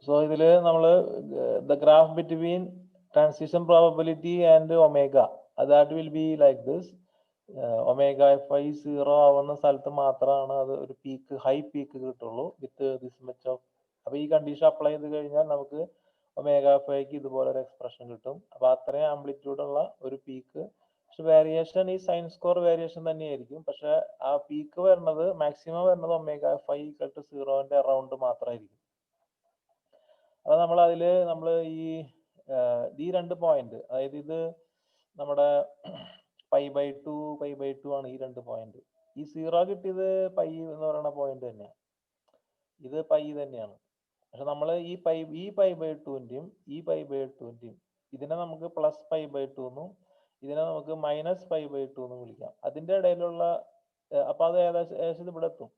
So ഇതില് നമ്മള് the graph between transition probability and omega, that will be like this. Omega fi 0 ആവുന്ന സ്ഥലത്ത് മാത്രമാണ് അത് ഒരു പീക്ക്, ഹൈ പീക്ക് കിട്ടുള്ളൂ വിത്ത് ദിസ് മച്ച് ഓഫ്. അപ്പൊ ഈ കണ്ടീഷൻ അപ്ലൈ ചെയ്ത് കഴിഞ്ഞാൽ നമുക്ക് ഒമേഗ ഫൈക്ക് ഇതുപോലെ ഒരു എക്സ്പ്രഷൻ കിട്ടും. അപ്പൊ അത്രയും ആംപ്ലിറ്റ്യൂഡ് ഉള്ള ഒരു പീക്ക്. പക്ഷെ വേരിയേഷൻ ഈ സൈൻ സ്കോർ വേരിയേഷൻ തന്നെയായിരിക്കും. പക്ഷെ ആ പീക്ക് വരുന്നത് മാക്സിമം വരുന്നത് ഒമേഗ ഫൈ ഈക്വൽ ടു 0ന്റെ അറൗണ്ട് മാത്രമായിരിക്കും. അപ്പൊ നമ്മൾ ഈ രണ്ട് പോയിന്റ്, അതായത് ഇത് നമ്മുടെ π/2 ആണ് ഈ രണ്ട് പോയിന്റ്. ഈ 0 കിട്ടിയത് പൈ എന്ന് പറയുന്ന പോയിന്റ് തന്നെയാണ്, ഇത് പൈ തന്നെയാണ്. പക്ഷെ നമ്മൾ ഈ π/2ന്റെയും ഈ π/2ന്റെയും ഇതിനെ നമുക്ക് പ്ലസ് π/2 എന്നും ഇതിനെ നമുക്ക് മൈനസ് π/2 എന്നും വിളിക്കാം. അതിന്റെ ഇടയിലുള്ള അപ്പൊ അത് ഏകദേശം ഇവിടെ എത്തും,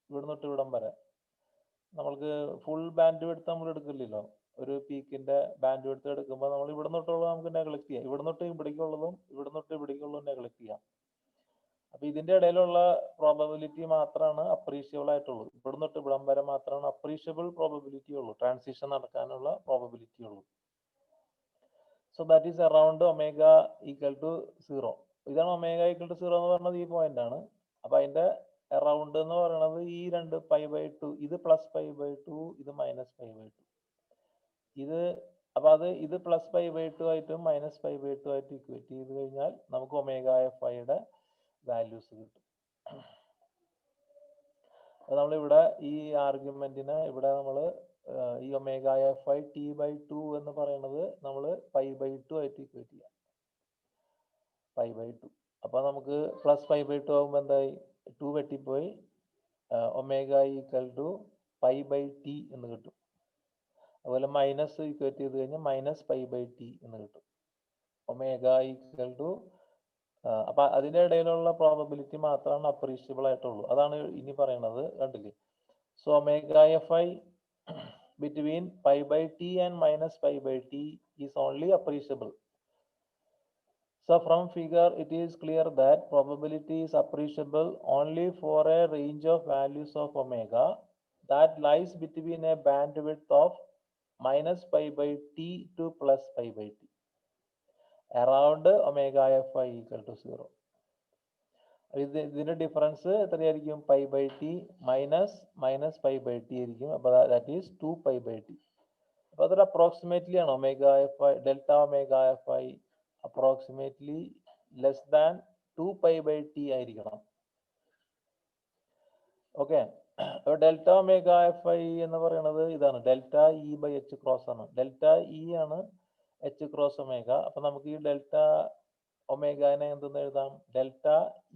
ഇവിടെ തൊട്ട് ഇവിടം വരെ. നമ്മൾക്ക് ഫുൾ ബാൻഡ് വിഡ്ത്ത് നമ്മൾ എടുക്കില്ലല്ലോ. ഒരു പീക്കിന്റെ ബാൻഡ് വിഡ്ത്ത് എടുക്കുമ്പോൾ നമ്മൾ ഇവിടെ തൊട്ടുള്ളത് നമുക്ക് നെഗ്ലക്ട് ചെയ്യാം. ഇവിടെ തൊട്ട് ഇവിടേക്കുള്ളതും ഇവിടെ തൊട്ട് ഇവിടേക്കുള്ളതും നെഗ്ലക്ട് ചെയ്യാം. അപ്പൊ ഇതിന്റെ ഇടയിലുള്ള പ്രോബബിലിറ്റി മാത്രമാണ് അപ്രീഷിയബിൾ ആയിട്ടുള്ളൂ. ഇവിടെ തൊട്ട് ഇവിടം വരെ മാത്രമാണ് അപ്രീഷിയബിൾ പ്രോബബിലിറ്റി ഉള്ളൂ, ട്രാൻസിഷൻ നടക്കാനുള്ള പ്രോബബിലിറ്റി ഉള്ളൂ. So that is around omega equal to 0. ഇതാണ് ഒമേഗ ഈക്വൽ ടു 0 എന്ന് പറയുന്നത്, ഈ പോയിന്റ് ആണ്. അപ്പൊ അതിന്റെ അറൗണ്ട് എന്ന് പറയുന്നത് ഈ രണ്ട് π/2, ഇത് പ്ലസ് π/2, ഇത് മൈനസ് π/2. ഇത് പ്ലസ് π/2 ആയിട്ടും മൈനസ് π/2 ആയിട്ട് ഇക്വേറ്റ് ചെയ്ത് കഴിഞ്ഞാൽ നമുക്ക് ഒമേഗ ഫൈയുടെ വാല്യൂസ് കിട്ടും. അത് നമ്മളിവിടെ ഈ ആർഗ്യുമെന്റിനെ ഇവിടെ നമ്മൾ ഈ ഒമേഗ ഫൈ t/2 എന്ന് പറയുന്നത് നമ്മൾ π/2 ആയിട്ട് ഇക്വേറ്റ് ചെയ്യാം. π/2. അപ്പൊ നമുക്ക് പ്ലസ് π/2 ആകുമ്പോൾ എന്തായി, 2 വെട്ടിപ്പോയി, ഒമേഗ ഈക്വൽ ടു π/t എന്ന് കിട്ടും. അതുപോലെ മൈനസ് ഇക്വേറ്റ് ചെയ്ത് കഴിഞ്ഞാൽ മൈനസ് π/t എന്ന് കിട്ടും. ഒമേഗ ഈക്വൽ ടു, അപ്പൊ അതിന്റെ ഇടയിലുള്ള പ്രോബബിലിറ്റി മാത്രമാണ് അപ്രീഷിയബിൾ ആയിട്ടുള്ളൂ. അതാണ് ഇനി പറയുന്നത്, കണ്ടില്ലേ. So omega phi between π/t and minus π/t is only appreciable. So from figure it is clear that probability is appreciable only for a range of values of omega that lies between a bandwidth of minus π/t to plus π/t around omega fi equal to 0. ഇതിന്റെ difference എത്രയായിരിക്കും, π/t minus π/t ആയിരിക്കും. അപ്പൊ that is 2π/t. അപ്പൊ അതൊരു approximately ആണ്. Omega phi delta omega phi approximately less than 2π/t ആയിരിക്കണം. Okay. അപ്പൊ delta omega phi എന്ന് പറയുന്നത് ഇതാണ്, delta E by H cross ആണ്. ഡെൽറ്റ ഇ ആണ് എച്ച് ക്രോസ് ഒമേഗ. അപ്പൊ നമുക്ക് ഈ ഡെൽറ്റ ഒമേഗനെ എന്തെന്ന് എഴുതാം, delta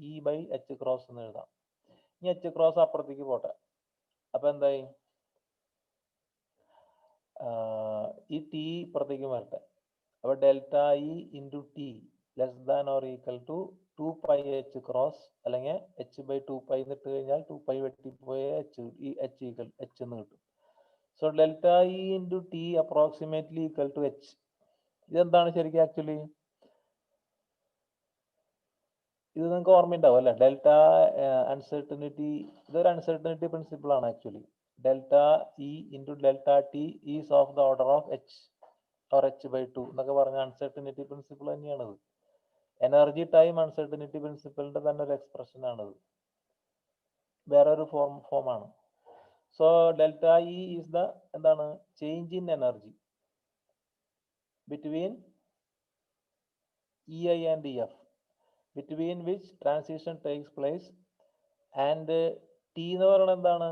E by H cross എന്ന് എഴുതാം. ഇനി എച്ച് ക്രോസ് അപ്പുറത്തേക്ക് പോട്ടെ. അപ്പൊ എന്തായി, ഈ ടി ഇപ്പുറത്തേക്ക് വരട്ടെ. അപ്പൊ delta E into T less than or equal to 2π cross, അല്ലെങ്കിൽ h/2π ഇട്ട് കഴിഞ്ഞാൽ 2π വെട്ടിപ്പോയ എച്ച് എന്ന് കിട്ടും. So delta E into T approximately equal to H. ഇതെന്താണ് ശരിക്കും ആക്ച്വലി, ഇത് നിങ്ങൾക്ക് ഓർമ്മയുണ്ടാവും അല്ലെ. ഡെൽറ്റ അൺസർട്ടനിറ്റി, ഇതൊരു അൺസർട്ടനിറ്റി പ്രിൻസിപ്പിൾ ആണ് actually. Delta E into delta T is of the order of H or h/2 എന്നൊക്കെ പറഞ്ഞ അൺസർട്ടനിറ്റി പ്രിൻസിപ്പിൾ തന്നെയാണിത്. എനർജി ടൈം അൺസർട്ടനിറ്റി പ്രിൻസിപ്പിളിന്റെ തന്നെ ഒരു എക്സ്പ്രഷൻ ആണിത്, വേറൊരു ഫോമാണ്. So delta E is the എന്താണ്, change in energy between E I and E F, between which transition takes place. And t എന്ന് പറയുന്നത് എന്താണ്,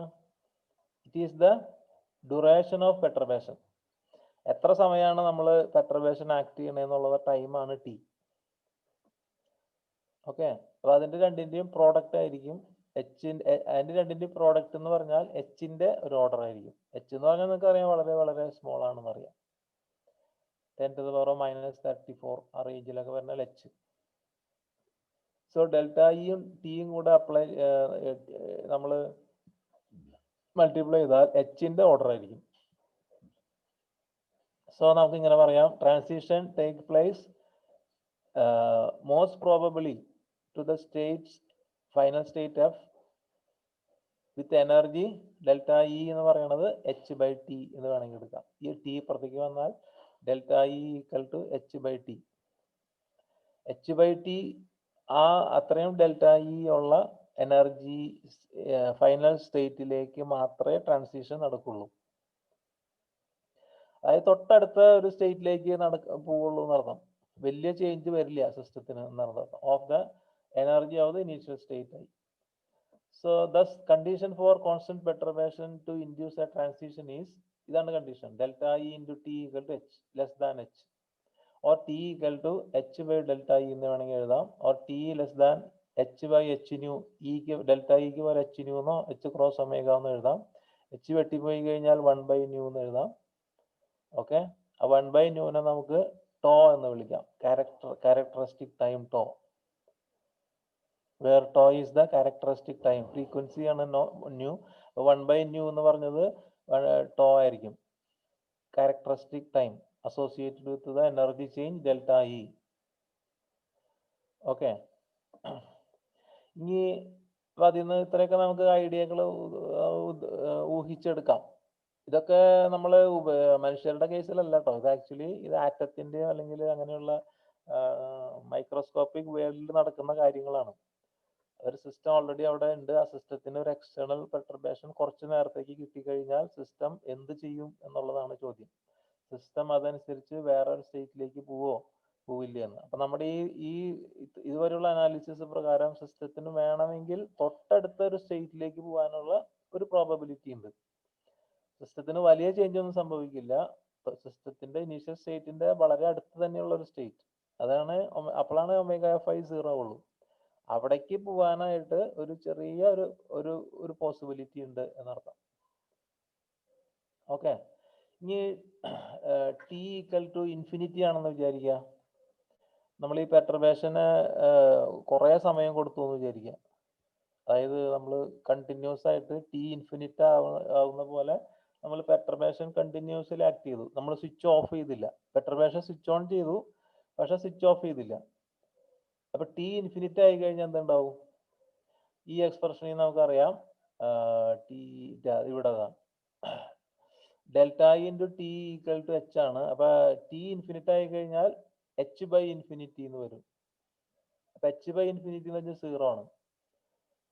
it is the duration of perturbation. എത്ര സമയമാണ് നമ്മൾ പെർട്ടർബേഷൻ ആക്ട് ചെയ്യണമെന്നുള്ള ടൈമാണ് ടി. ഓക്കെ. അപ്പൊ അതിന്റെ രണ്ടിന്റെയും പ്രോഡക്റ്റ് ആയിരിക്കും അതിന്റെ രണ്ടിന്റെയും പ്രോഡക്റ്റ് എന്ന് പറഞ്ഞാൽ എച്ചിന്റെ ഒരു ഓർഡർ ആയിരിക്കും. എച്ച് എന്ന് പറഞ്ഞാൽ നിങ്ങൾക്ക് അറിയാം വളരെ വളരെ സ്മോൾ ആണെന്ന് അറിയാം. 10⁻⁻34 ആ റേഞ്ചിലൊക്കെ പറഞ്ഞാൽ എച്ച്. സോ ഡെൽറ്റ ഇയും ടിയും കൂടെ നമ്മൾ മൾട്ടിപ്ലൈ ചെയ്താൽ എച്ചിന്റെ ഓർഡർ ആയിരിക്കും. സോ നമുക്ക് ഇങ്ങനെ പറയാം, transition take place most probably to the states final state F with energy delta E എന്ന് പറയുന്നത് എച്ച് ബൈ ടി എന്ന് വേണമെങ്കിൽ എടുക്കാം. ഈ ടി പുറത്തേക്ക് വന്നാൽ delta E equal to H by T. H by T ആ അത്രയും ഡെൽറ്റ ഇ ഉള്ള എനർജി ഫൈനൽ സ്റ്റേറ്റിലേക്ക് മാത്രമേ ട്രാൻസിഷൻ നടക്കുള്ളൂ. അതായത് തൊട്ടടുത്ത ഒരു സ്റ്റേറ്റിലേക്ക് പോവുള്ളൂ എന്നർത്ഥം. വലിയ ചേഞ്ച് വരില്ല സിസ്റ്റത്തിന് എന്നർത്ഥം. Of the energy of the initial state ആയി. So thus condition for constant perturbation to induce a transition is, ഇതാണ് condition, delta E into T equal to H less than H, or T equal to H by delta E എന്ന് വേണമെങ്കിൽ എഴുതാം, or T less than H by H nu, ഇക്ക് delta ഇക്ക് പോലെ H nu എന്നോ H cross omega എന്ന് എഴുതാം. H വെട്ടിപ്പോയി കഴിഞ്ഞാൽ 1 ന്യൂ എന്ന് എഴുതാം. ഓക്കെ, ആ 1 ന്യൂനെ നമുക്ക് ടോ എന്ന് വിളിക്കാം, characteristic time tau, where tau is the characteristic time. Frequency ആണ് ന്യൂ. 1 ന്യൂ എന്ന് പറഞ്ഞത് ടോ ആയിരിക്കും, characteristic time associated with the energy change delta E. Okay, ഇനി അതിൽ നിന്ന് ഇത്രയൊക്കെ നമുക്ക് ഐഡിയകൾ ഊഹിച്ചെടുക്കാം. ഇതൊക്കെ നമ്മൾ മനുഷ്യരുടെ കേസിലല്ല കേട്ടോ, ഇത് ആക്ച്വലി ഇത് ആറ്റത്തിൻ്റെ അല്ലെങ്കിൽ അങ്ങനെയുള്ള മൈക്രോസ്കോപ്പിക് വേൾഡിൽ നടക്കുന്ന കാര്യങ്ങളാണ്. ഒരു സിസ്റ്റം ഓൾറെഡി അവിടെ ഉണ്ട്, ആ സിസ്റ്റത്തിന് ഒരു എക്സ്റ്റേണൽ പെർട്ടർബേഷൻ കുറച്ച് നേരത്തേക്ക് കിട്ടിക്കഴിഞ്ഞാൽ സിസ്റ്റം എന്ത് ചെയ്യും എന്നുള്ളതാണ് ചോദ്യം. സിസ്റ്റം അതനുസരിച്ച് വേറെ ഒരു സ്റ്റേറ്റിലേക്ക് പോവില്ല എന്ന്. അപ്പൊ നമ്മുടെ ഈ ഇതുവരെയുള്ള അനാലിസിസ് പ്രകാരം സിസ്റ്റത്തിന് വേണമെങ്കിൽ തൊട്ടടുത്ത ഒരു സ്റ്റേറ്റിലേക്ക് പോകാനുള്ള ഒരു പ്രോബബിലിറ്റി ഉണ്ട്. സിസ്റ്റത്തിന് വലിയ ചേഞ്ച് ഒന്നും സംഭവിക്കില്ല, സിസ്റ്റത്തിന്റെ ഇനീഷ്യൽ സ്റ്റേറ്റിന്റെ വളരെ അടുത്ത് തന്നെയുള്ള ഒരു സ്റ്റേറ്റ്, അതാണ് അപ്പോഴാണ് ഒമേഗ എഫ് ഐ 0 ഉള്ളൂ. അവിടേക്ക് പോകാനായിട്ട് ഒരു ചെറിയ ഒരു പോസിബിലിറ്റി ഉണ്ട് എന്നർത്ഥം. ഓക്കെ, ഇനി ടി ഈക്വൽ ടു ഇൻഫിനിറ്റി ആണെന്ന് വിചാരിക്കുക. നമ്മൾ ഈ പെർട്ടർബേഷന് കുറേ സമയം കൊടുത്തു എന്ന് വിചാരിക്കുക. അതായത് നമ്മൾ കണ്ടിന്യൂസ് ആയിട്ട് ടി ഇൻഫിനിറ്റ് ആവുന്ന പോലെ നമ്മൾ പെർട്ടർബേഷൻ കണ്ടിന്യൂസ്ലി ആക്ട് ചെയ്തു, നമ്മൾ സ്വിച്ച് ഓഫ് ചെയ്തില്ല. പെർട്ടർബേഷൻ സ്വിച്ച് ഓൺ ചെയ്തു, പക്ഷെ സ്വിച്ച് ഓഫ് ചെയ്തില്ല. അപ്പൊ ടി ഇൻഫിനിറ്റ് ആയി കഴിഞ്ഞാൽ എന്തുണ്ടാവും? ഈ എക്സ്പ്രഷനിൽ നമുക്കറിയാം ടി ഇവിടെ delta E into T equal to H ആണ്. അപ്പൊ ടി ഇൻഫിനിറ്റ് ആയി കഴിഞ്ഞാൽ എച്ച് ബൈ ഇൻഫിനിറ്റി എന്ന് വരും. അപ്പൊ എച്ച് ബൈ ഇൻഫിനിറ്റി എന്ന് വെച്ചാൽ 0 ആണ്,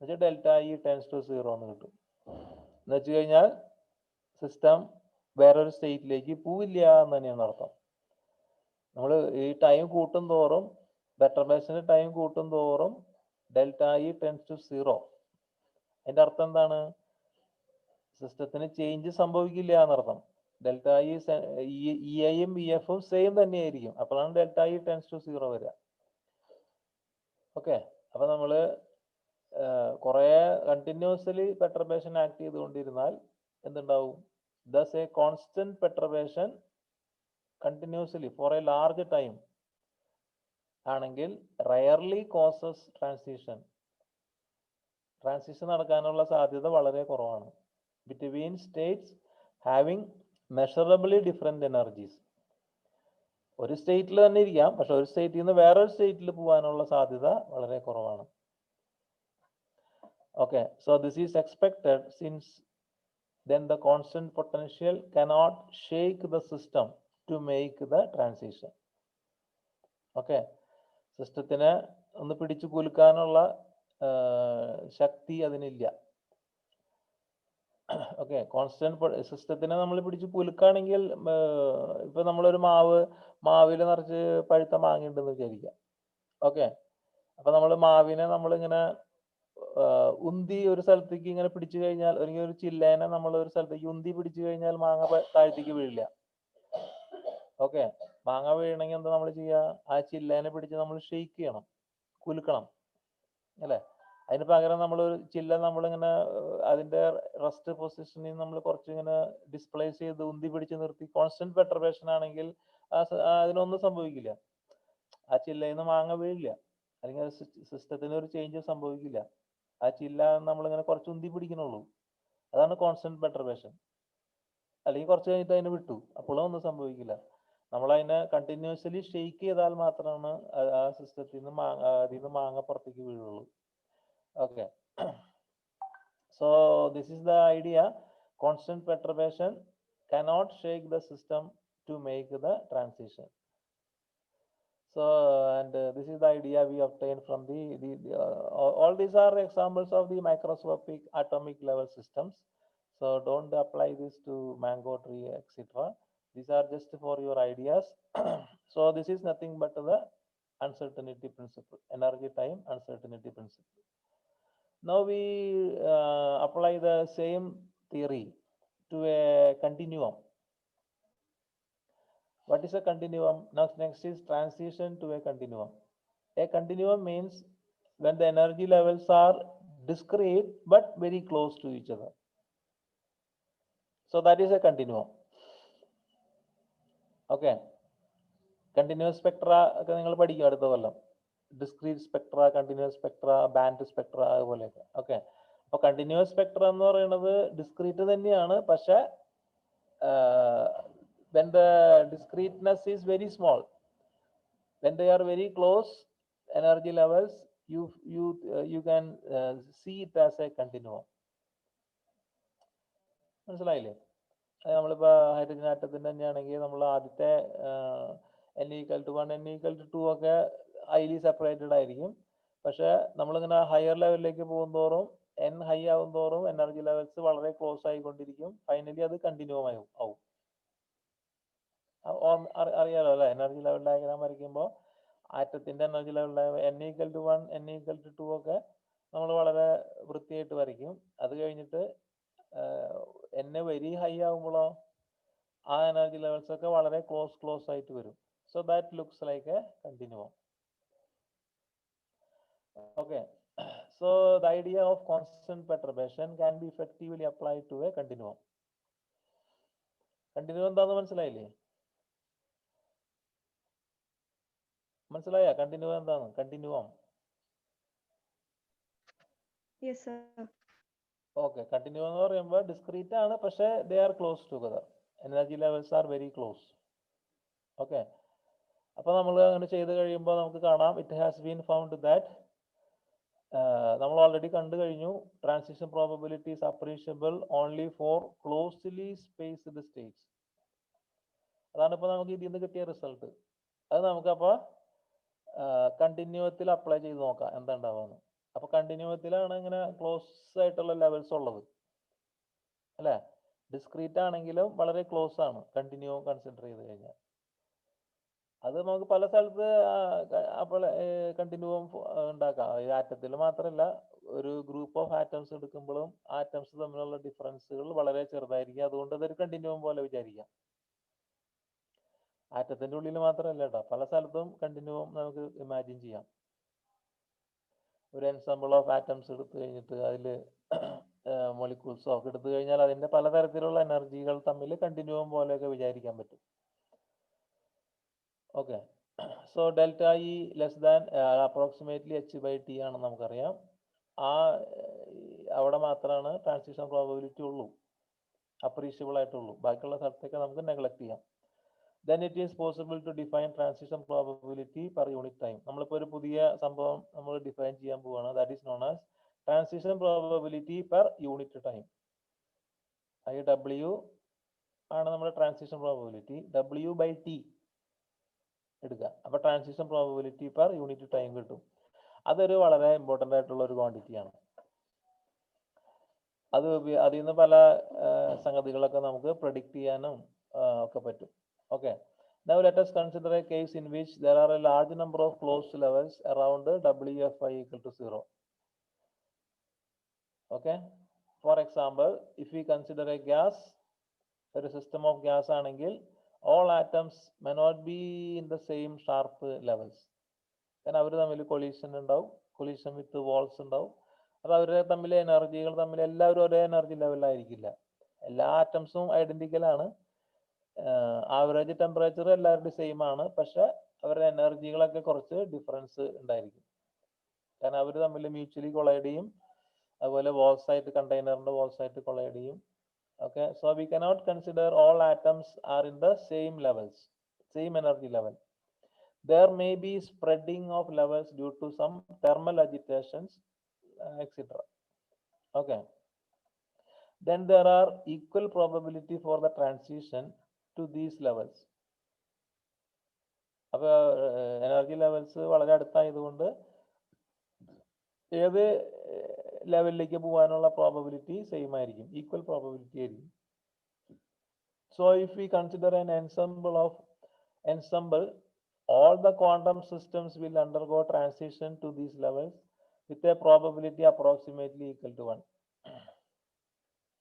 എന്നുവെച്ചാൽ ഡെൽറ്റ ഇ ടെൻസ് ടു 0 എന്ന് കിട്ടും. എന്ന് വെച്ച് കഴിഞ്ഞാൽ സിസ്റ്റം വേറൊരു സ്റ്റേറ്റിലേക്ക് പോവില്ല എന്ന് തന്നെയാണ് അർത്ഥം. നമ്മൾ ഈ ടൈം കൂട്ടും തോറും, പെർട്ടർബേഷന്റെ ടൈം കൂട്ടും തോറും ഡെൽറ്റ ഇ ടെൻസ് ടു 0. അതിന്റെ അർത്ഥം എന്താണ്? സിസ്റ്റത്തിന് ചേഞ്ച് സംഭവിക്കില്ല എന്നർത്ഥം. ഡെൽറ്റ ഇ ഐയും ഇ എഫും സെയിം തന്നെയായിരിക്കും. അപ്പോഴാണ് ഡെൽറ്റ ഇ ടെൻസ് ടു 0 വരിക. ഓക്കെ, അപ്പൊ നമ്മള് കുറെ കണ്ടിന്യൂസ്ലി പെർട്ടർബേഷൻ ആക്ട് ചെയ്തുകൊണ്ടിരുന്നാൽ എന്തുണ്ടാവും? Thus a constant perturbation continuously for a large time ആണെങ്കിൽ റയർലി കോസസ് ട്രാൻസിഷൻ നടക്കാനുള്ള സാധ്യത വളരെ കുറവാണ്. Between states having measurably different energies. ഒരു സ്റ്റേറ്റിൽ തന്നെ ഇരിക്കാം, പക്ഷെ ഒരു സ്റ്റേറ്റിൽ നിന്ന് വേറൊരു സ്റ്റേറ്റിൽ പോകാനുള്ള സാധ്യത വളരെ കുറവാണ്. Okay, so this is expected since then the constant potential cannot shake the system to make the transition. Okay, സിസ്റ്റത്തിനെ ഒന്ന് പിടിച്ചു കുലുക്കാനുള്ള ശക്തി അതിനില്ല. ഓക്കെ, കോൺസ്റ്റന്റ് സിസ്റ്റത്തിനെ നമ്മൾ പിടിച്ച് കുലുക്കാണെങ്കിൽ, ഇപ്പൊ നമ്മളൊരു മാവിൽ നിറച്ച് പഴുത്ത മാങ്ങ ഉണ്ടെന്ന് വിചാരിക്കാം. ഓക്കെ, അപ്പൊ നമ്മൾ മാവിനെ നമ്മളിങ്ങനെ ഉന്തി ഒരു സ്ഥലത്തേക്ക് ഇങ്ങനെ പിടിച്ചു കഴിഞ്ഞാൽ, അല്ലെങ്കിൽ ഒരു ചില്ലേനെ നമ്മൾ ഒരു സ്ഥലത്തേക്ക് ഉന്തി പിടിച്ചു കഴിഞ്ഞാൽ മാങ്ങ താഴത്തേക്ക് വീഴില്ല. ഓക്കെ, മാങ്ങ വീഴണമെങ്കിൽ എന്താ നമ്മൾ ചെയ്യുക? ആ ചില്ലേനെ പിടിച്ച് നമ്മൾ ഷെയ്ക്ക് ചെയ്യണം, കുലുക്കണം അല്ലേ? അതിന് പകരം നമ്മൾ ചില്ല നമ്മളിങ്ങനെ അതിന്റെ റെസ്റ്റ് പൊസിഷനിൽ നമ്മൾ കുറച്ച് ഇങ്ങനെ ഡിസ്പ്ലേസ് ചെയ്ത് ഉന്തി പിടിച്ച് നിർത്തി കോൺസ്റ്റന്റ് പെർട്ടർബേഷൻ ആണെങ്കിൽ അതിനൊന്നും സംഭവിക്കില്ല. ആ ചില്ലയിൽ നിന്ന് മാങ്ങ വീഴില്ല, അല്ലെങ്കിൽ സിസ്റ്റത്തിന് ഒരു ചേഞ്ച് സംഭവിക്കില്ല. ആ ചില്ല നമ്മളിങ്ങനെ കുറച്ച് ഉന്തി പിടിക്കണുള്ളൂ. അതാണ് കോൺസ്റ്റന്റ് പെർട്ടർബേഷൻ. അല്ലെങ്കിൽ കുറച്ച് കഴിഞ്ഞിട്ട് അതിനെ വിട്ടു, അപ്പോഴും ഒന്നും സംഭവിക്കില്ല. നമ്മൾ അതിനെ കണ്ടിന്യൂസ്ലി ഷെയ്ക്ക് ചെയ്താൽ മാത്രമാണ് ആ സിസ്റ്റത്തിൽ നിന്ന് അതിൽ നിന്ന് മാങ്ങ പുറത്തേക്ക് വീഴുള്ളൂ. Okay, So this is the idea. Constant perturbation cannot shake the system to make the transition. So, and this is the idea we obtained from all these are examples of the microscopic atomic level systems. So don't apply this to mango tree, etc. These are just for your ideas. So this is nothing but the uncertainty principle, energy time uncertainty principle. Now we apply the same theory to a continuum. What is a continuum? Next is transition to a continuum. A continuum means when the energy levels are discrete but very close to each other. So that is a continuum. Okay. Continuous spectra ഒക്കെ നിങ്ങൾ പഠിക്കും അടുത്ത കൊല്ലം. Discrete spectra, continuous spectra, band spectra അതുപോലെയൊക്കെ. Okay. അപ്പോൾ continuous spectra എന്ന് പറയുന്നത് discrete തന്നെയാണ്, പക്ഷേ when the discreteness is very small, when they are very close energy levels, you can see it as a continuum. മനസ്സിലായില്ലേ? നമ്മളിപ്പോൾ ഹൈഡ്രജൻ ആറ്റത്തിൻ്റെ തന്നെയാണെങ്കിൽ നമ്മൾ ആദ്യത്തെ N=1 N=2 ഒക്കെ ഹൈലി സെപ്പറേറ്റഡ് ആയിരിക്കും. പക്ഷേ നമ്മളിങ്ങനെ ഹയർ ലെവലിലേക്ക് പോകുന്തോറും N ഹൈ ആവും തോറും എനർജി ലെവൽസ് വളരെ ക്ലോസ് ആയിക്കൊണ്ടിരിക്കും. ഫൈനലി അത് കണ്ടിന്യൂം ആവും. അറിയാലോ അല്ലേ? എനർജി ലെവൽ ഡയഗ്രാം വരയ്ക്കുമ്പോൾ ആറ്റത്തിൻ്റെ എനർജി ലെവൽ N=1 N=2 ഒക്കെ നമ്മൾ വളരെ വൃത്തിയായിട്ട് വരയ്ക്കും. അത് കഴിഞ്ഞിട്ട് N വെരി ഹൈ ആകുമ്പോഴോ ആ എനർജി ലെവൽസ് ഒക്കെ വളരെ ക്ലോസ് ആയിട്ട് വരും. So that looks like A continuum. Okay. So the idea of constant perturbation can be effectively applied to a continuum. Continuum എന്താന്ന് മനസ്സിലായില്ലേ? മനസ്സിലായ continuum എന്താണ്? Continuum. Yes, sir. Okay. Continuum എന്ന് പറയുമ്പോൾ discrete ആണ്, പക്ഷേ they are close together. Energy levels are very close. Okay. അപ്പോൾ നമ്മൾ അങ്ങനെ ചെയ്ത് കഴിയുമ്പോൾ നമുക്ക് കാണാം it has been found that നമ്മൾ ഓൾറെഡി കണ്ടു കഴിഞ്ഞു transition probability is appreciable only for closely spaced states. അതാണ് ഇപ്പോൾ നമുക്ക് ഇതിൽ നിന്ന് കിട്ടിയ റിസൾട്ട്. അത് നമുക്കപ്പോൾ കണ്ടിന്യൂവത്തിൽ അപ്ലൈ ചെയ്ത് നോക്കാം എന്താ ഉണ്ടാവുകയെന്ന്. അപ്പോൾ കണ്ടിന്യൂവത്തിലാണ് ഇങ്ങനെ ക്ലോസ് ആയിട്ടുള്ള ലെവൽസ് ഉള്ളത് അല്ലേ? ഡിസ്ക്രീറ്റ് ആണെങ്കിലും വളരെ ക്ലോസ് ആണ് കണ്ടിന്യൂവും കൺസിഡർ ചെയ്ത് കഴിഞ്ഞാൽ. അത് നമുക്ക് പല സ്ഥലത്ത് അപ്പോൾ കണ്ടിന്യൂവും ഉണ്ടാക്കാം. ആറ്റത്തിൽ മാത്രമല്ല, ഒരു ഗ്രൂപ്പ് ഓഫ് ആറ്റംസ് എടുക്കുമ്പോഴും ആറ്റംസ് തമ്മിലുള്ള ഡിഫറൻസുകൾ വളരെ ചെറുതായിരിക്കും. അതുകൊണ്ട് അതൊരു കണ്ടിന്യൂവും പോലെ വിചാരിക്കാം. ആറ്റത്തിൻ്റെ ഉള്ളിൽ മാത്രമല്ല കേട്ടോ, പല സ്ഥലത്തും കണ്ടിന്യൂവും നമുക്ക് ഇമാജിൻ ചെയ്യാം. ഒരു എൻസംബിൾ ഓഫ് ആറ്റംസ് എടുത്തു കഴിഞ്ഞിട്ട് അതിൽ മോളിക്യൂൾസോ ഒക്കെ എടുത്തു കഴിഞ്ഞാൽ അതിൻ്റെ പലതരത്തിലുള്ള എനർജികൾ തമ്മിൽ കണ്ടിന്യൂവും പോലെയൊക്കെ വിചാരിക്കാൻ പറ്റും. Okay. So delta E less than approximately h/t ആണെന്ന് നമുക്കറിയാം. അവിടെ മാത്രമാണ് ട്രാൻസിഷൻ പ്രോബബിലിറ്റി ഉള്ളൂ, അപ്രീഷ്യബിൾ ആയിട്ടുള്ളൂ. ബാക്കിയുള്ള സ്ഥലത്തൊക്കെ നമുക്ക് നെഗ്ലക്ട് ചെയ്യാം. Then it is possible to define transition probability per unit time. നമ്മളിപ്പോൾ ഒരു പുതിയ സംഭവം നമ്മൾ ഡിഫൈൻ ചെയ്യാൻ പോവുകയാണ്. That is known as transition probability per unit time. IW ആണ് നമ്മുടെ ട്രാൻസിഷൻ പ്രോബബിലിറ്റി. W/T എടുക്കുക. അപ്പോൾ transition probability per unit time കിട്ടും. അതൊരു വളരെ ഇമ്പോർട്ടൻ്റ് ആയിട്ടുള്ള ഒരു ക്വാണ്ടിറ്റിയാണ്. അതിൽ നിന്ന് പല സംഗതികളൊക്കെ നമുക്ക് പ്രഡിക്റ്റ് ചെയ്യാനും ഒക്കെ പറ്റും. Okay. Now let us consider a case in which there are a large number of closed levels around WFI equal to 0. Okay. For example, if we consider a gas, a system of gas ആണെങ്കിൽ all atoms may not be in the same sharp levels. കാരണം അവർ തമ്മിൽ collision ഉണ്ടാവും, collision വിത്ത് walls ഉണ്ടാവും. അപ്പോൾ അവരുടെ തമ്മിൽ എനർജികൾ തമ്മിൽ എല്ലാവരും ഒരേ എനർജി ലെവലിലായിരിക്കില്ല. എല്ലാ ആറ്റംസും ഐഡന്റിക്കൽ ആണ്. ആവറേജ് ടെമ്പറേച്ചർ എല്ലാവരുടെയും സെയിം ആണ്, പക്ഷെ അവരുടെ എനർജികളൊക്കെ കുറച്ച് ഡിഫറൻസ് ഉണ്ടായിരിക്കും. കാരണം അവർ തമ്മിൽ മ്യൂച്വലി കൊളൈഡ് ചെയ്യും. അതുപോലെ വാൾസ് ആയിട്ട് കണ്ടെയ്നറിന്റെ വാൾസ് ആയിട്ട് കൊളൈഡ് ചെയ്യും. Okay. So we cannot consider all atoms are in the same levels, same energy level. There may be spreading of levels due to some thermal agitations, etc. Okay. then there are equal probability for the transition to these levels. അപ്പോൾ energy levels വളരെ അടുത്തായതുകൊണ്ട് ഏത് ലെവലിലേക്ക് പോകാനുള്ള probability same ആയിരിക്കും, equal probability ആയിരിക്കും. So if we consider an ensemble, all the quantum systems will undergo transition to these levels with a probability approximately equal to 1.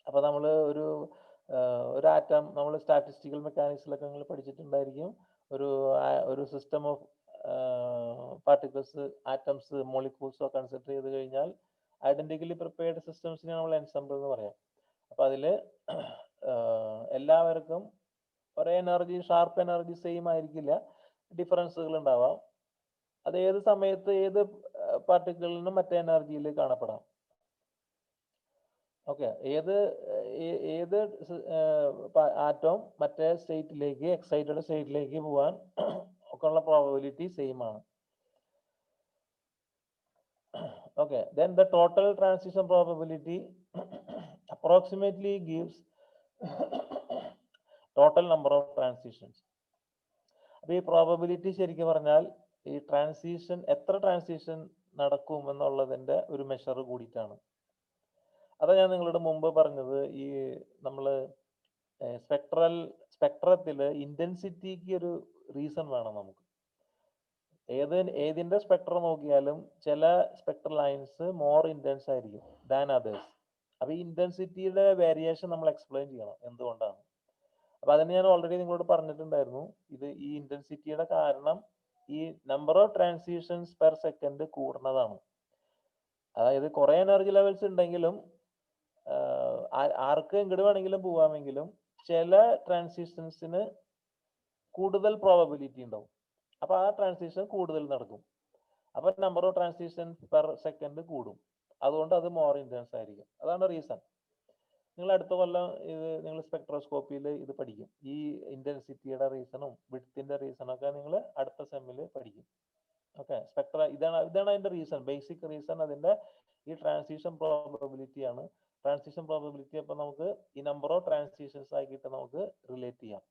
അപ്പോൾ നമ്മൾ ഒരു ആറ്റം, നമ്മൾ സ്റ്റാറ്റിസ്റ്റിക്കൽ മെക്കാനിക്സിലൊക്കെ നിങ്ങൾ പഠിച്ചിട്ടുണ്ടായിരിക്കും. ഒരു സിസ്റ്റം ഓഫ് പാർട്ടിക്കിൾസ്, ആറ്റംസ്, മോളിക്യൂൾസോ കൺസിഡർ ചെയ്ത് കഴിഞ്ഞാൽ ഐഡന്റിക്കലി പ്രിപ്പയർഡ് സിസ്റ്റംസിനെ നമ്മൾ എൻസംബിൾ എന്ന് പറയാം. അപ്പം അതിൽ എല്ലാവർക്കും ഒരേ എനർജി, ഷാർപ്പ് എനർജി സെയിം ആയിരിക്കില്ല, ഡിഫറൻസുകൾ ഉണ്ടാവാം. അത് ഏത് സമയത്ത് ഏത് പാർട്ടിക്കിളിനും മറ്റേ എനർജിയിൽ കാണപ്പെടാം. ഓക്കെ, ഏത് ആറ്റവും മറ്റേ സ്റ്റേറ്റിലേക്ക്, എക്സൈറ്റഡ് സ്റ്റേറ്റിലേക്ക് പോകാൻ ഒക്കെ ഉള്ള പ്രോബബിലിറ്റി സെയിം ആണ്. Okay, then the total transition probability approximately gives total number of transitions. അപ്പോൾ ഈ പ്രോബബിലിറ്റി ശരിക്കും പറഞ്ഞാൽ ഈ ട്രാൻസിഷൻ, എത്ര ട്രാൻസിഷൻ നടക്കും എന്നുള്ളതിൻ്റെ ഒരു മെഷർ കൂടിയിട്ടാണ്. അതാണ് ഞാൻ നിങ്ങളോട് മുമ്പ് പറഞ്ഞത്. ഈ നമ്മൾ സ്പെക്ട്രത്തിൽ ഇൻറ്റൻസിറ്റിക്ക് ഒരു റീസൺ വേണം നമുക്ക്. ഏതിൻ്റെ സ്പെക്ട്രം നോക്കിയാലും ചില സ്പെക്ട്രൽ ലൈൻസ് മോർ ഇൻറ്റൻസ് ആയിരിക്കും ദാൻ അതേഴ്സ്. അപ്പോൾ ഈ ഇൻറ്റൻസിറ്റിയുടെ വേരിയേഷൻ നമ്മൾ എക്സ്പ്ലെയിൻ ചെയ്യണം എന്തുകൊണ്ടാണ്. അപ്പോൾ അതിന് ഞാൻ ഓൾറെഡി നിങ്ങളോട് പറഞ്ഞിട്ടുണ്ടായിരുന്നു. ഈ ഇൻറ്റൻസിറ്റിയുടെ കാരണം ഈ number of transitions per second കൂടുന്നതാണ്. അതായത് കുറേ എനർജി ലെവൽസ് ഉണ്ടെങ്കിലും ആർക്ക് എങ്ങോട്ട് വേണമെങ്കിലും പോവാമെങ്കിലും ചില ട്രാൻസിഷൻസിന് കൂടുതൽ പ്രോബബിലിറ്റി ഉണ്ടാവും. അപ്പോൾ ആ ട്രാൻസിഷൻ കൂടുതൽ നടക്കും. അപ്പോൾ number of transition per second കൂടും. അതുകൊണ്ട് അത് മോർ ഇൻറ്റൻസ് ആയിരിക്കും. അതാണ് റീസൺ. നിങ്ങൾ അടുത്ത കൊല്ലം നിങ്ങൾ സ്പെക്ട്രോസ്കോപ്പിയിൽ ഇത് പഠിക്കും. ഈ ഇൻറ്റൻസിറ്റിയുടെ റീസണും വിഡ്ത്തിൻ്റെ റീസണൊക്കെ നിങ്ങൾ അടുത്ത സെമ്മിൽ പഠിക്കും. ഓക്കെ, ഇതാണ് അതിൻ്റെ റീസൺ, ബേസിക് റീസൺ. അതിൻ്റെ ഈ ട്രാൻസിഷൻ പ്രോബബിലിറ്റി ആണ്. ട്രാൻസിഷൻ പ്രോബബിലിറ്റി അപ്പോൾ നമുക്ക് ഈ നമ്പർ ഓഫ് ട്രാൻസിഷൻസ് ആക്കിയിട്ട് നമുക്ക് റിലേറ്റ് ചെയ്യാം.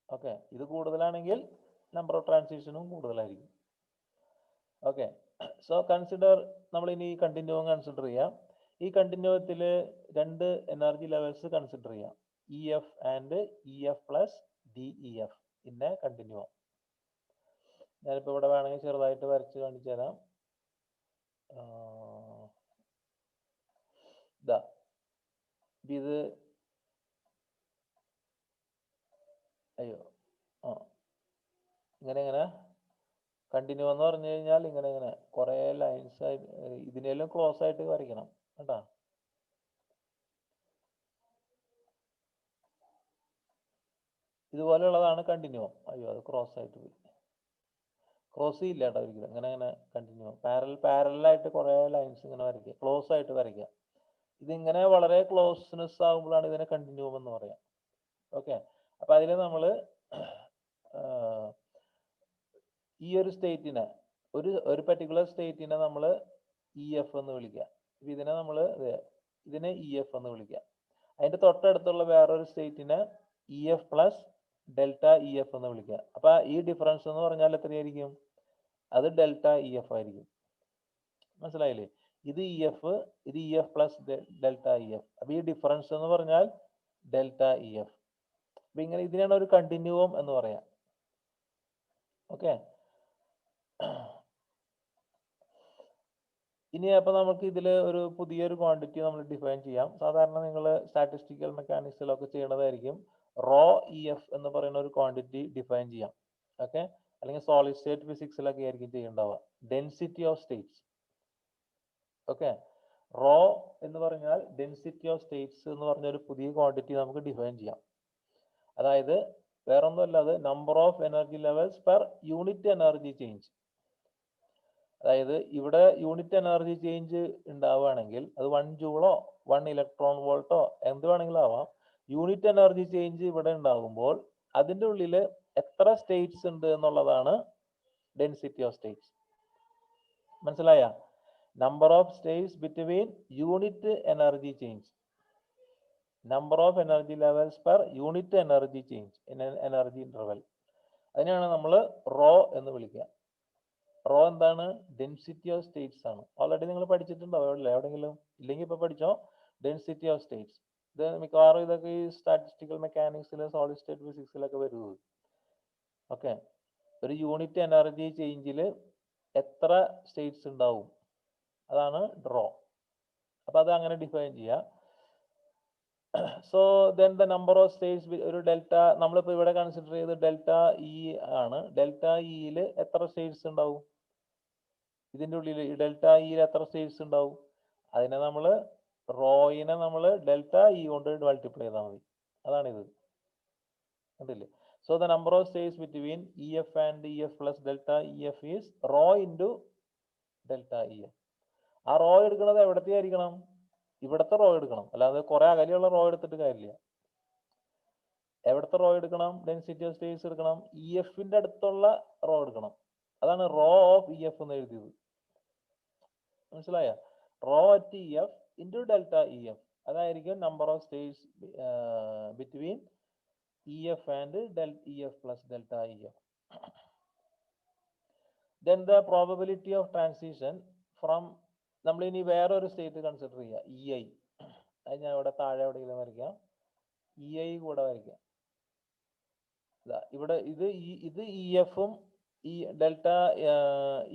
ഓക്കെ, ഇത് കൂടുതലാണെങ്കിൽ നമ്പർ ഓഫ് ട്രാൻസിഷനും കൂടുതലായിരിക്കും. ഓക്കെ, സോ കൺസിഡർ, നമ്മൾ ഇനി കണ്ടിന്യൂം കൺസിഡർ ചെയ്യാം. ഈ കണ്ടിന്യൂവത്തിൽ രണ്ട് എനർജി ലെവൽസ് കൺസിഡർ ചെയ്യാം, EF and EF plus DEF in A continuum. ഞാനിപ്പോൾ ഇവിടെ വേണമെങ്കിൽ ചെറുതായിട്ട് വരച്ച് കാണിച്ചു തരാം. ഇത് ഇങ്ങനെ കണ്ടിന്യൂ എന്ന് പറഞ്ഞു കഴിഞ്ഞാൽ ഇങ്ങനെ കുറേ ലൈൻസ് ആയിട്ട് ഇതിനെല്ലാം ക്ലോസ് ആയിട്ട് വരയ്ക്കണം കേട്ടാ. ഇതുപോലെയുള്ളതാണ് കണ്ടിന്യൂം. അത് ക്രോസ് ആയിട്ട് പോയി, ക്രോസ് ചെയ്യില്ല കേട്ടോ ഒരിക്കലും. ഇങ്ങനെ കണ്ടിന്യൂം പാരലായിട്ട് കുറേ ലൈൻസ് ഇങ്ങനെ വരയ്ക്കുക, ക്ലോസ് ആയിട്ട് വരയ്ക്കുക. ഇതിങ്ങനെ വളരെ ക്ലോസ്നെസ് ആകുമ്പോഴാണ് ഇതിനെ കണ്ടിന്യൂം എന്ന് പറയാം. ഓക്കെ, അപ്പം അതിൽ നമ്മൾ ഈ ഒരു സ്റ്റേറ്റിനെ, ഒരു പെർട്ടിക്കുലർ സ്റ്റേറ്റിനെ നമ്മൾ EF എന്ന് വിളിക്കുക. ഇതിനെ EF എന്ന് വിളിക്കുക. അതിൻ്റെ തൊട്ടടുത്തുള്ള വേറൊരു സ്റ്റേറ്റിനെ EF പ്ലസ് ഡെൽറ്റ EF എന്ന് വിളിക്കുക. അപ്പം ഈ ഡിഫറൻസ് എന്ന് പറഞ്ഞാൽ എത്രയായിരിക്കും? അത് ഡെൽറ്റ EF ആയിരിക്കും. മനസ്സിലായില്ലേ? ഇത് EF, ഇത് EF പ്ലസ് ഡെൽറ്റ EF. അപ്പം ഈ ഡിഫറൻസ് എന്ന് പറഞ്ഞാൽ ഡെൽറ്റ EF. അപ്പം ഇങ്ങനെ ഇതിനാണ് ഒരു കണ്ടിന്യൂം എന്ന് പറയാം. ഓക്കെ, ഇനി അപ്പം നമുക്ക് ഇതിൽ ഒരു പുതിയൊരു ക്വാണ്ടിറ്റി നമ്മൾ ഡിഫൈൻ ചെയ്യാം. സാധാരണ നിങ്ങൾ സ്റ്റാറ്റിസ്റ്റിക്കൽ മെക്കാനിക്സിലൊക്കെ ചെയ്യണതായിരിക്കും. റോ EF എന്ന് പറയുന്ന ഒരു ക്വാണ്ടിറ്റി ഡിഫൈൻ ചെയ്യാം. ഓക്കെ, അല്ലെങ്കിൽ സോളിഡ് സ്റ്റേറ്റ് ഫിസിക്സിലൊക്കെ ആയിരിക്കും ചെയ്യേണ്ടാവുക. Density of states. Okay, rho എന്ന് പറഞ്ഞാൽ ഡെൻസിറ്റി ഓഫ് സ്റ്റേറ്റ്സ് എന്ന് പറഞ്ഞ ഒരു പുതിയ ക്വാണ്ടിറ്റി നമുക്ക് ഡിഫൈൻ ചെയ്യാം. അതായത് വേറൊന്നുമല്ല, അത് number of energy levels per unit energy change. അതായത് ഇവിടെ യൂണിറ്റ് എനർജി ചേഞ്ച് ഉണ്ടാവുകയാണെങ്കിൽ അത് 1 ജൂളോ 1 ഇലക്ട്രോൺ വോൾട്ടോ എന്ത് വേണമെങ്കിലും ആവാം. യൂണിറ്റ് എനർജി ചേഞ്ച് ഇവിടെ ഉണ്ടാകുമ്പോൾ അതിൻ്റെ ഉള്ളിൽ എത്ര സ്റ്റേറ്റ്സ് ഉണ്ട് എന്നുള്ളതാണ് ഡെൻസിറ്റി ഓഫ് സ്റ്റേറ്റ്സ്. മനസ്സിലായ? Number of states between unit energy change. Number of energy levels per unit energy change in an energy interval. അതിനെയാണ് നമ്മൾ റോ എന്ന് വിളിക്കുക. റോ എന്താണ്? ഡെൻസിറ്റി ഓഫ് സ്റ്റേറ്റ്സ് ആണ്. ഓൾറെഡി നിങ്ങൾ പഠിച്ചിട്ടുണ്ടോ എവിടെയെങ്കിലും? ഇല്ലെങ്കിൽ ഇപ്പോൾ പഠിച്ചോ. Density of States. ഇത് മിക്കവാറും ഇതൊക്കെ ഈ സ്റ്റാറ്റിസ്റ്റിക്കൽ മെക്കാനിക്സിൽ സോളിഡ് സ്റ്റേറ്റ് ഫിസിക്സിലൊക്കെ വരുന്നത്. ഓക്കെ, ഒരു യൂണിറ്റ് എനർജി ചേഞ്ചിൽ എത്ര സ്റ്റേറ്റ്സ് ഉണ്ടാവും, അതാണ് റോ. അപ്പോൾ അത് അങ്ങനെ ഡിഫൈൻ ചെയ്യുക. So then the number of States, ഒരു ഡെൽറ്റ നമ്മളിപ്പോൾ ഇവിടെ കൺസിഡർ ചെയ്ത് ഡെൽറ്റ ഇ ആണ്. ഡെൽറ്റ ഇയിൽ എത്ര സ്റ്റേറ്റ്സ് ഉണ്ടാവും? ഇതിൻ്റെ ഉള്ളിൽ ഈ ഡെൽറ്റ ഇയിൽ എത്ര സ്റ്റേറ്റ്സ് ഉണ്ടാവും? അതിനെ നമ്മൾ റോയിനെ നമ്മൾ ഡെൽറ്റ ഇ കൊണ്ട് മൾട്ടിപ്ലൈ ചെയ്താൽ മതി. അതാണിത്, കണ്ടില്ലേ? So the number of states between E F and E F plus delta E F is rho into delta E F. ആ റോ എടുക്കുന്നത് എവിടത്തെ ആയിരിക്കണം? ഇവിടുത്തെ റോ എടുക്കണം, അല്ലാതെ കുറെ അകലെയുള്ള റോ എടുത്തിട്ട് കാര്യമില്ല. എവിടുത്തെ റോ എടുക്കണം? ഡെൻസിറ്റി ഓഫ് സ്റ്റേറ്റ്സ് എടുക്കണം. ഇ എഫിന്റെ അടുത്തുള്ള റോ എടുക്കണം. അതാണ് റോ ഓഫ് ഇ എഫ് എന്ന് എഴുതിയത്. മനസ്സിലായ? Rho at E F into delta E F, അതായിരിക്കും number of states between E F and E F plus delta E F. Then the probability of transition from, നമ്മൾ ഇനി വേറൊരു state consider ചെയ്യുക, E I. അത് ഞാൻ ഇവിടെ താഴെ എവിടെയെങ്കിലും വരയ്ക്കാം. ഇ ഐ കൂടെ വരയ്ക്കാം. ഇവിടെ ഇത് ഇ എഫും ഈ delta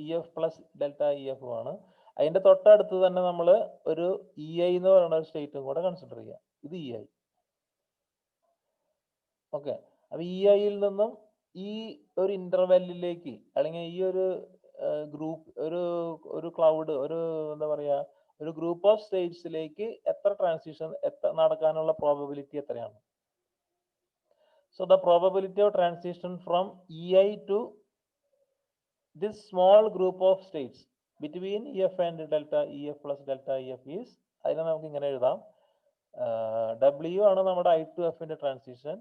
E F plus delta E എഫും ആണ്. അതിന്റെ തൊട്ടടുത്ത് തന്നെ നമ്മൾ ഒരു ഇ ഐ എന്ന് പറയുന്ന ഒരു സ്റ്റേറ്റും കൂടെ കൺസിഡർ ചെയ്യാം. ഇത് ഇ ഐ. ഓക്കെ, അപ്പൊ ഇ ഐയിൽ നിന്നും ഈ ഒരു ഇന്റർവെല്ലിലേക്ക്, അല്ലെങ്കിൽ ഈ ഒരു ഗ്രൂപ്പ്, ഒരു ക്ലൗഡ്, ഒരു എന്താ പറയാ, ഒരു ഗ്രൂപ്പ് ഓഫ് സ്റ്റേറ്റ്സിലേക്ക് എത്ര ട്രാൻസിഷൻ നടക്കാനുള്ള പ്രോബബിലിറ്റി എത്രയാണ്? So the probability of transition from EI to this small group of states between EF and delta EF plus delta EF is, അതിനെ നമുക്ക് ഇങ്ങനെ എഴുതാം. W ആണ് നമ്മുടെ I to F ന്റെ ട്രാൻസിഷൻ.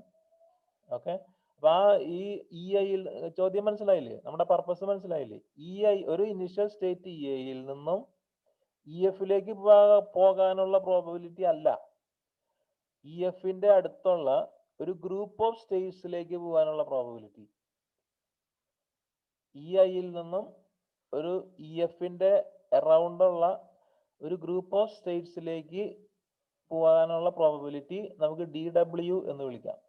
ഓക്കെ, അപ്പൊ ആ ഈ ഇ ഐയിൽ ചോദ്യം മനസ്സിലായില്ലേ? നമ്മുടെ പർപ്പസ് മനസ്സിലായില്ലേ? ഇ ഐ ഒരു ഇനിഷ്യൽ സ്റ്റേറ്റ് ഇ ഐയിൽ നിന്നും ഇ എഫിലേക്ക് പോകാനുള്ള പ്രോബബിലിറ്റി അല്ല, ഇ എഫിന്റെ അടുത്തുള്ള ഒരു ഗ്രൂപ്പ് ഓഫ് സ്റ്റേറ്റ്സിലേക്ക് പോകാനുള്ള പ്രോബബിലിറ്റി. ഇ ഐയിൽ നിന്നും ഒരു ഇ എഫിന്റെ അറൗണ്ടുള്ള ഒരു ഗ്രൂപ്പ് ഓഫ് സ്റ്റേറ്റ്സിലേക്ക് പോകാനുള്ള പ്രോബബിലിറ്റി നമുക്ക് ഡി ഡബ്ല്യു എന്ന് വിളിക്കാം.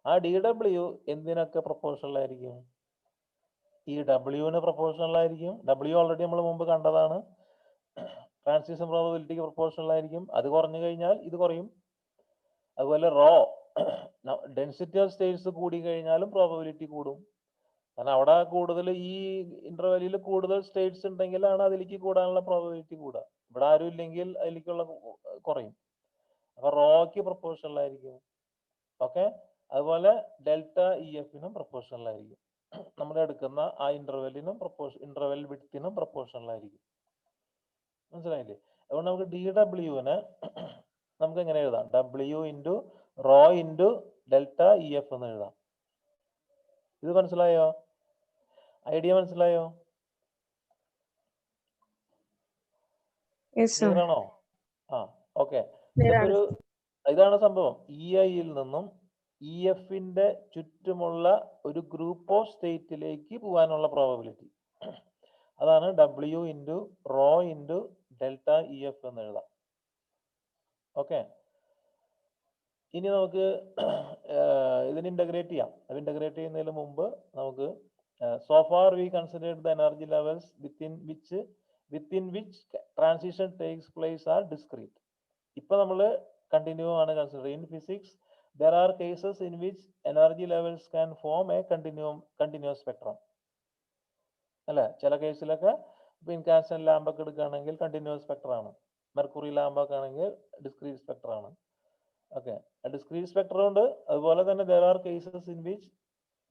ആ ഡി ഡബ്ല്യു എന്തിനൊക്കെ പ്രൊപ്പോർഷണൽ ആയിരിക്കും? ഈ ഡബ്ല്യുവിന് പ്രൊപ്പോർഷണൽ ആയിരിക്കും. ഡബ്ല്യു ഓൾറെഡി നമ്മൾ മുമ്പ് കണ്ടതാണ്. ട്രാൻസിഷൻ പ്രോബബിലിറ്റിക്ക് പ്രൊപ്പോർഷണൽ ആയിരിക്കും. അത് കുറഞ്ഞു കഴിഞ്ഞാൽ ഇത് കുറയും. അതുപോലെ റോ, ഡെൻസിറ്റി ഓഫ് സ്റ്റേറ്റ്സ് കൂടി കഴിഞ്ഞാലും പ്രോബബിലിറ്റി കൂടും. കാരണം അവിടെ കൂടുതൽ ഈ ഇന്റർവെല്ലിൽ കൂടുതൽ സ്റ്റേറ്റ്സ് ഉണ്ടെങ്കിലാണ് അതിലേക്ക് കൂടാനുള്ള പ്രോബബിലിറ്റി കൂടുക. ഇവിടെ ആരും ഇല്ലെങ്കിൽ അതിലേക്കുള്ള കുറയും. അപ്പൊ റോയ്ക്ക് പ്രൊപ്പോർഷണൽ ആയിരിക്കും. ഓക്കെ, അതുപോലെ ഡെൽറ്റ ഇ എഫിനും പ്രൊപ്പോർഷണൽ ആയിരിക്കും. നമ്മൾ എടുക്കുന്ന ആ ഇന്റർവെല്ലിനും ഇന്റർവെൽ വിഡ്ത്തിനും പ്രൊപ്പോർഷണൽ ആയിരിക്കും. മനസ്സിലായില്ലേ? അതുകൊണ്ട് നമുക്ക് ഡി ഡബ്ല്യുവിന് നമുക്ക് എങ്ങനെ എഴുതാം? W into rho into delta E F എന്ന് എഴുതാം. ഇത് മനസ്സിലായോ? ഐഡിയ മനസ്സിലായോ? ക്ലിയർ ആണോ? ആ, ഓക്കെ. ഇതാണ് സംഭവം. ഇ ഐയിൽ നിന്നും ഇ എഫിന്റെ ചുറ്റുമുള്ള ഒരു ഗ്രൂപ്പ് ഓഫ് സ്റ്റേറ്റിലേക്ക് പോകാനുള്ള പ്രോബബിലിറ്റി, അതാണ് W into rho into delta E F എന്ന് എഴുതാം. ഓക്കെ, ഇനി നമുക്ക് ഇതിന് ഇന്റഗ്രേറ്റ് ചെയ്യാം. അത് ഇന്റഗ്രേറ്റ് ചെയ്യുന്നതിന് മുമ്പ് നമുക്ക് so far we considered the energy levels within which transition takes place are discrete. ഇപ്പൊ നമ്മൾ കണ്ടിന്യൂ ആണ് കൺസിഡർ ചെയ്യുന്നത്. In physics there are cases in which energy levels can form a continuous spectrum. അല്ലെ? ചില കേസിലൊക്കെ ഇപ്പൊ ഇൻകാൻസെന്റ് ലാമ്പൊക്കെ എടുക്കുകയാണെങ്കിൽ കണ്ടിന്യൂസ് സ്പെക്ട്രം ആണ്. Mercury ലാമ്പൊക്കെ ആണെങ്കിൽ ഡിസ്ക്രീറ്റ് സ്പെക്ട്രം ആണ്. ഓക്കെ, ഡിസ്ക്രീറ്റ് സ്പെക്ട്രം ഉണ്ട്. അതുപോലെ തന്നെ there are cases in which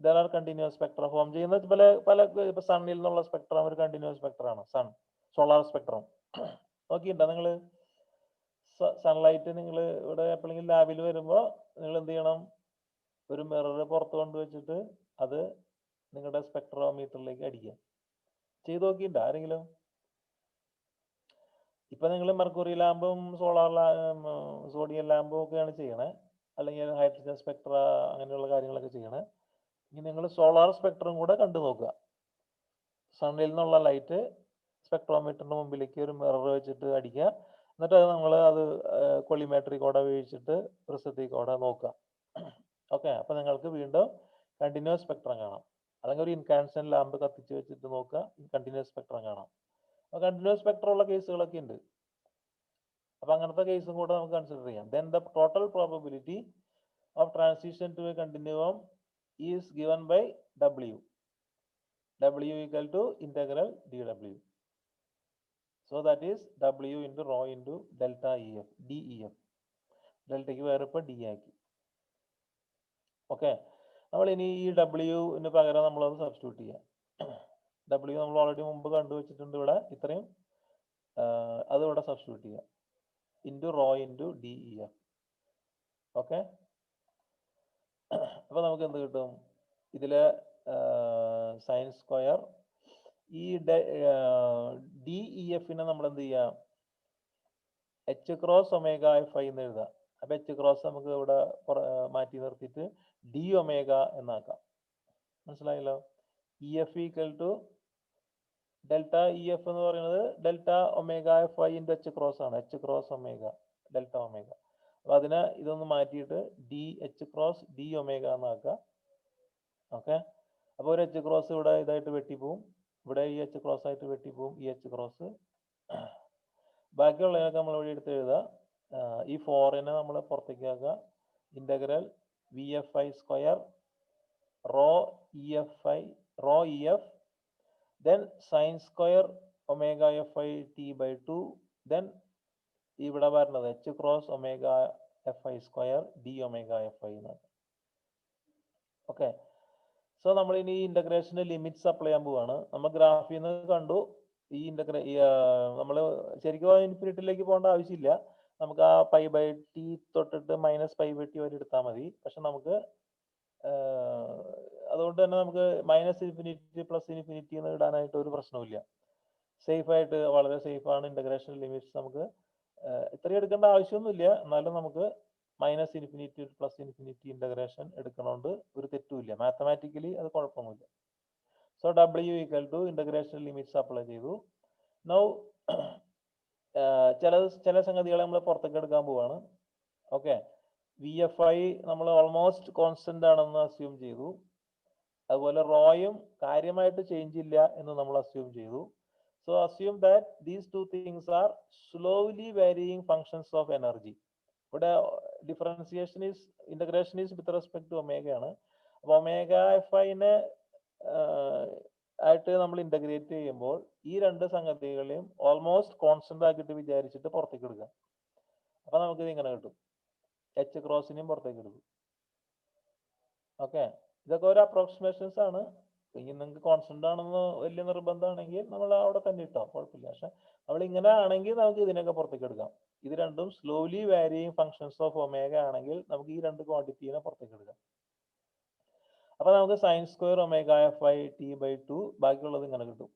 there are continuous spectra form ചെയ്യുന്ന പല ഇപ്പൊ സണ്ണിൽ നിന്നുള്ള സ്പെക്ട്രം ഒരു കണ്ടിന്യൂസ് സ്പെക്ട്രം ആണ്. സോളാർ സ്പെക്ട്രം നോക്കിയിട്ടുണ്ടോ നിങ്ങൾ? സൺലൈറ്റ് നിങ്ങൾ ഇവിടെ എപ്പോഴെങ്കിലും ലാബിൽ വരുമ്പോൾ നിങ്ങൾ എന്ത് ചെയ്യണം? ഒരു മിറർ പുറത്ത് കൊണ്ടുവച്ചിട്ട് അത് നിങ്ങളുടെ സ്പെക്ട്രോമീറ്ററിലേക്ക് അടിക്കുക. ചെയ്ത് നോക്കിയിട്ടുണ്ടോ ആരെങ്കിലും? ഇപ്പം നിങ്ങൾ മെർക്കുറി ലാമ്പും സോളാർ സോഡിയം ലാമ്പും ഒക്കെയാണ് ചെയ്യണേ, അല്ലെങ്കിൽ ഹൈഡ്രജൻ സ്പെക്ട്ര അങ്ങനെയുള്ള കാര്യങ്ങളൊക്കെ ചെയ്യണേ. ഇനി നിങ്ങൾ സോളാർ സ്പെക്ട്രം കൂടെ കണ്ടു നോക്കുക. സണ്ണിൽ നിന്നുള്ള ലൈറ്റ് സ്പെക്ട്രോമീറ്ററിന് മുമ്പിലേക്ക് ഒരു മിറർ വെച്ചിട്ട് അടിക്കുക. എന്നിട്ട് അത് കൊളിമേട്രി കൂടെ ഉപയോഗിച്ചിട്ട് പ്രിസത്തിൽ കൂടെ നോക്കുക. ഓക്കെ, അപ്പോൾ നിങ്ങൾക്ക് വീണ്ടും കണ്ടിന്യൂസ് സ്പെക്ട്രം കാണാം. അല്ലെങ്കിൽ ഒരു ഇൻകാൻസെന്റ് ലാമ്പ് കത്തിച്ച് വെച്ചിട്ട് നോക്കുക, കണ്ടിന്യൂസ് സ്പെക്ട്രം കാണാം. അപ്പോൾ കണ്ടിന്യൂസ് സ്പെക്ട്രം ഉള്ള കേസുകളൊക്കെ ഉണ്ട്. അപ്പോൾ അങ്ങനത്തെ കേസും കൂടെ നമുക്ക് കൺസിഡർ ചെയ്യാം. Then the total probability of transition to a continuum is given by W. W equal to integral dW. So that is W into rho into delta EF, DEF. ഡെൽറ്റയ്ക്ക് വേറെ ഇപ്പോൾ D ആക്കി. ഓക്കെ, നമ്മൾ ഇനി ഈ ഡബ്ല്യുവിന് പകരം നമ്മളത് substitute ചെയ്യാം. W നമ്മൾ ഓൾറെഡി മുമ്പ് കണ്ടുവച്ചിട്ടുണ്ട് ഇവിടെ, ഇത്രയും അത് ഇവിടെ സബ്സ്റ്റിറ്റ്യൂട്ട് ചെയ്യാം. Into rho into DEF. Okay, അപ്പോൾ നമുക്ക് എന്ത് കിട്ടും? ഇതിൽ സൈൻ സ്ക്വയർ ഈ DEFനെ നമ്മൾ എന്ത് ചെയ്യാം? H ക്രോസ് ഒമേഗ FI എന്ന് എഴുതാം. അപ്പോൾ H ക്രോസ് നമുക്ക് ഇവിടെ മാറ്റി നിർത്തിയിട്ട് D ഒമേഗ എന്നാക്കാം. മനസ്സിലായല്ലോ? EF equal to delta EF എന്ന് പറയുന്നത് delta omega FI into H cross ആണ്. H cross omega delta omega. അപ്പോൾ അതിനെ ഇതൊന്ന് മാറ്റിയിട്ട് H ക്രോസ് D ഒമേഗ എന്നാക്കുക. ഓക്കെ, അപ്പോൾ ഒരു H ക്രോസ് ഇവിടെ ഇതായിട്ട് വെട്ടിപ്പോവും, ഇവിടെ ഈ H ക്രോസ് ആയിട്ട് വെട്ടിപ്പോവും, ഈ H ക്രോസ്. ബാക്കിയുള്ളതിനൊക്കെ നമ്മൾ ഇവിടെ എടുത്ത് എഴുതുക. ഈ 4നെ നമ്മൾ പുറത്തേക്ക് ആക്കുക. Integral VFI square rho EF then sine square omega FI T/2 then ഇവിടെ വരുന്നത് H cross omega FI square D omega FI എന്നാണ്. ഓക്കെ, സോ നമ്മൾ ഇനി ഇൻ്റഗ്രേഷന് ലിമിറ്റ്സ് അപ്ലൈ ചെയ്യാൻ പോവാണ്. നമ്മൾ ഗ്രാഫിൽ നിന്ന് കണ്ടു ഈ നമ്മൾ ശരിക്കും ഇൻഫിനിറ്റിയിലേക്ക് പോകേണ്ട ആവശ്യമില്ല. നമുക്ക് ആ π/t തൊട്ടിട്ട് -π/t വരെ എടുത്താൽ മതി. പക്ഷെ നമുക്ക് അതുകൊണ്ട് തന്നെ നമുക്ക് -ഇൻഫിനിറ്റി +ഇൻഫിനിറ്റി എന്ന് ഇടാനായിട്ട് ഒരു പ്രശ്നവുമില്ല. സേഫായിട്ട്, വളരെ സേഫാണ് ഇൻ്റഗ്രേഷൻ ലിമിറ്റ്സ്. നമുക്ക് ഇത്രയും എടുക്കേണ്ട ആവശ്യമൊന്നുമില്ല. എന്നാലും നമുക്ക് -ഇൻഫിനിറ്റി +ഇൻഫിനിറ്റി ഇൻ്റഗ്രേഷൻ എടുക്കണോണ്ട് ഒരു തെറ്റുമില്ല. മാത്തമാറ്റിക്കലി അത് കുഴപ്പമൊന്നുമില്ല. So W equal to integration limits apply ചെയ്തു. നൗ ചില സംഗതികളെ നമ്മൾ പുറത്തേക്ക് എടുക്കാൻ പോവാണ്. ഓക്കെ, VFI നമ്മൾ ഓൾമോസ്റ്റ് കോൺസ്റ്റന്റ് ആണെന്ന് അസ്യൂം ചെയ്തു. അതുപോലെ റോയും കാര്യമായിട്ട് ചേഞ്ച് ഇല്ല എന്ന് നമ്മൾ അസ്യൂം ചെയ്തു. So assume that these two things are slowly varying functions of energy. ഇവിടെ differentiation is integration is with respect to ഒമേഗയാണ്. അപ്പോൾ ഒമേഗ FIനെ ആയിട്ട് നമ്മൾ ഇന്റഗ്രേറ്റ് ചെയ്യുമ്പോൾ ഈ രണ്ട് സംഗതികളെയും ഓൾമോസ്റ്റ് കോൺസ്റ്റന്റ് ആക്കിയിട്ട് വിചാരിച്ചിട്ട് പുറത്തേക്ക് എടുക്കുക. അപ്പോൾ നമുക്കിത് ഇങ്ങനെ കിട്ടും. H ക്രോസിനെയും പുറത്തേക്ക് എടുക്കും. ഓക്കെ, ഇതൊക്കെ ഒരു അപ്രോക്സിമേഷൻസ് ആണ്. ഇനി നിങ്ങൾക്ക് കോൺസ്റ്റന്റ് ആണെന്ന് വലിയ നിർബന്ധമാണെങ്കിൽ നമ്മൾ അവിടെ തന്നെ ഇട്ടോ, കുഴപ്പമില്ല. പക്ഷെ നമ്മൾ ഇങ്ങനെ ആണെങ്കിൽ നമുക്ക് ഇതിനൊക്കെ പുറത്തേക്ക് എടുക്കാം. ഇത് രണ്ടും slowly varying functions of omega ആണെങ്കിൽ നമുക്ക് ഈ രണ്ട് ക്വാണ്ടിറ്റീനെ പുറത്തേക്ക് എടുക്കാം. അപ്പോൾ നമുക്ക് sine square omega FI T/2 ബാക്കിയുള്ളത് ഇങ്ങനെ കിട്ടും.